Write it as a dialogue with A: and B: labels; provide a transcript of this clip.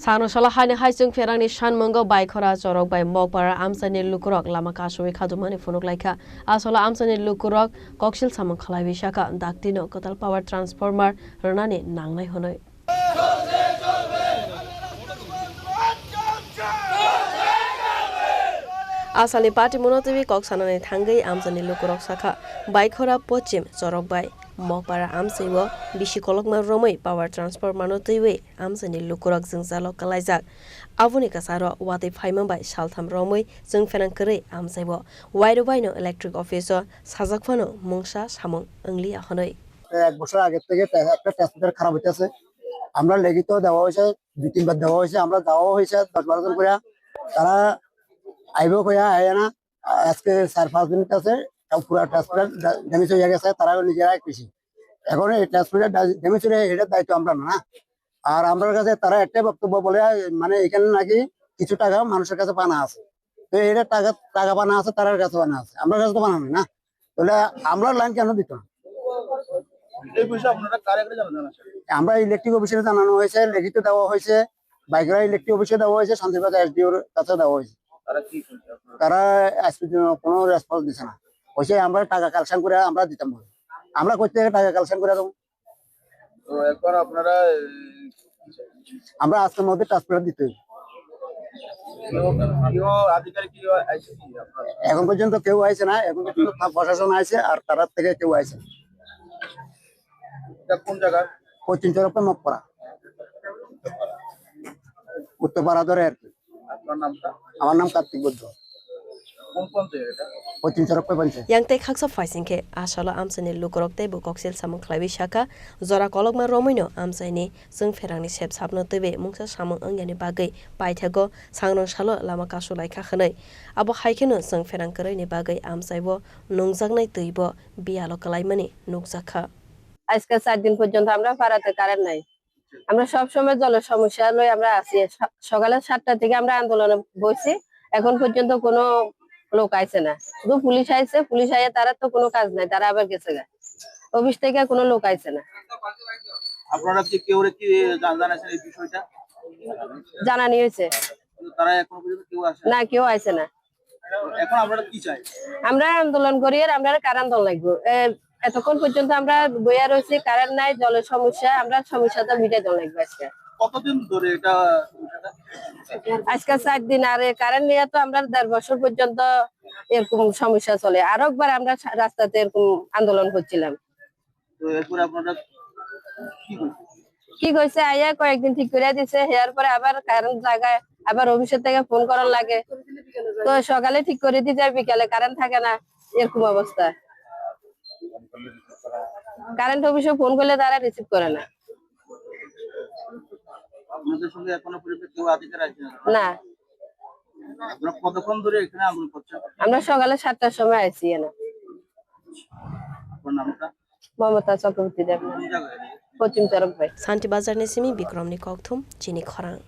A: Sano shala haine haisung ferang ni shan mongo bai khora chorok bai mokpara amsani lukurok lama kasoi khadumani funuk laika asola amsani lukurok koksil samang khalai bishaka daktino kotal power transformer ronani nangnai honoi Asali party monotivi koksanani thangai amsani lukurok sakha bai khora pochim chorok bai mokpara amsaibo bishi kolokma romoi power transformer notiwe amsani lukurok jingzalo kalaijak aboni kasaro wati phaimang bai saltham romoi jing ferang kre amsaibo waido baino electric office sajakfano mungsa samung angli ahonoi
B: এক বছর আগে থেকে একটা transmitter খারাপ হইতেছে আমরা লেগিত দেওয়া হয়েছে 2-3 বার দেওয়া হয়েছে আমরা দেওয়া হয়েছে 10-12 জন করে তারা আইবো কইয়া আয় না আজকে 4-5 দিন আছে পুরো ট্রান্সমিটার ড্যামেজ হয়ে গেছে তারা নিজেরাই কৃষি এখন এই ট্রান্সমিটার ড্যামেজ হয়ে এটার দায়িত্ব আমরা না আর আমাদের কাছে তারা একটা বক্তব্য বলে মানে এখানে নাকি কিছু টাকা মানুষের কাছে পানা আছে তো এটা টাকা পানা আছে তার কাছে পানা আছে আমরা কাছে তো পানা না তাহলে আমরা লাইন কেন দিত না
C: এই বিষয়ে আপনারা কারে কারে জানানো আছে
B: আমরা ইলেকট্রিক অফিসে জানানো হয়েছে লিখিত দেওয়া হয়েছে বাইকরা ইলেকট্রিক অফিসে দেওয়া হয়েছে শান্তিবাজার এসডিওর কাছে দেওয়া হয়েছে
C: তারা কি করছে
B: তারা আজকে কোনো রেসপন্স দিচ্ছে না হয়েছে আমরা টাকা কালেকশন করে আমরা দিতাম আমরা কই থেকে টাকা কালেকশন করে দেবো
C: তো এখন আপনারা
B: আমরা আজকের মধ্যে ট্রান্সফার দিতে হবে
C: কেউ আধিকারিক কি আইছে কি আপনারা
B: এখন পর্যন্ত কেউ আইছে না এখন পর্যন্ত প্রশাসন আইছে আর তার থেকে কেউ আইছে
C: এটা কোন জায়গা
B: পশ্চিম চরপে মকপাড়া উত্তরপাড়া ধরে আর কি
C: আপনার নামটা
B: আমার নাম কার্তিক বৈদ্য
C: কোন পঞ্চায়েত এটা
B: পশ্চিম চরপে panchayat
A: yang tei khaksa faisingke asala amsani lukurok tei bu koksil samung khlaibi shaka jora kolokma romoino amsaini jing ferangni sep sapno tebe mungsa samung angyani bagai paithago sangrong salo lama kasulai kha khnai abo haikeno jing ferang koroi ni bagai amsaibo nungjaknai teibo bialo kalaimani nukjakha
D: আজকে 4 দিন পর্যন্ত আমরা পাড়াতে current নাই আমরা সব সময় জলের সমস্যা লই আমরা আছি সকালে 7টা থেকে আমরা আন্দোলনে বসছি এখন পর্যন্ত কোনো লোক আইছে না শুধু পুলিশ আইছে পুলিশ আইয়া তারা তো কোনো কাজ নাই তারা আবার গেছে গা অফিস থেকে কোনো লোক আইছে না
C: আপনারা কি কেউ কি জানাছেন এই বিষয়টা
D: জানানি হয়েছে
C: তারা এখন পর্যন্ত কেউ আসে
D: না কেউ আইছে না
C: এখন আপনারা কি চাই
D: আমরা আন্দোলন করি আর আমরা কারেন্ট দল লাগবো এতক্ষণ পর্যন্ত আমরা বইয়া রয়েছি কারেন্ট নাই জলের সমস্যা আমরা সমস্যাটা মিটাই দল লাগবে আজকে
C: কতদিন ধরে এটা
D: আজকে 4 দিন আর কারেন্ট নিয়ে তো আমরা 1.5 বছর পর্যন্ত এরকম সমস্যা চলে আর একবার আমরা রাস্তাতে এরকম আন্দোলন করছিলাম
C: তো এরপরে আপনারা
D: কি কইছে আইয়া কয়েকদিন ঠিক করে দিছে এর পরে আবার কারেন্ট জায়গায় আবার অফিসের থেকে ফোন করার লাগে তো সকালে ঠিক করে দিয়ে যায় বিকালে কারেন্ট থাকে না এরকম অবস্থা কারেন্ট অফিসে ফোন করলে তারা রিসিভ করে না
C: আপনাদের সঙ্গে এখনো পর্যন্ত কেউ আধিকারিক আসে
D: না
C: আপনারা কতক্ষণ ধরে এখানে আন্দোলন করছেন
D: আমরা সকালে 7টার সময় আইছি না
C: আপনার নামটা
D: মমতা চক্রবর্তী দেব
C: কোন জায়গায়
D: পশ্চিম চরক ভাই
A: santi bazar ni simi bikrom ni kokthum chini khorang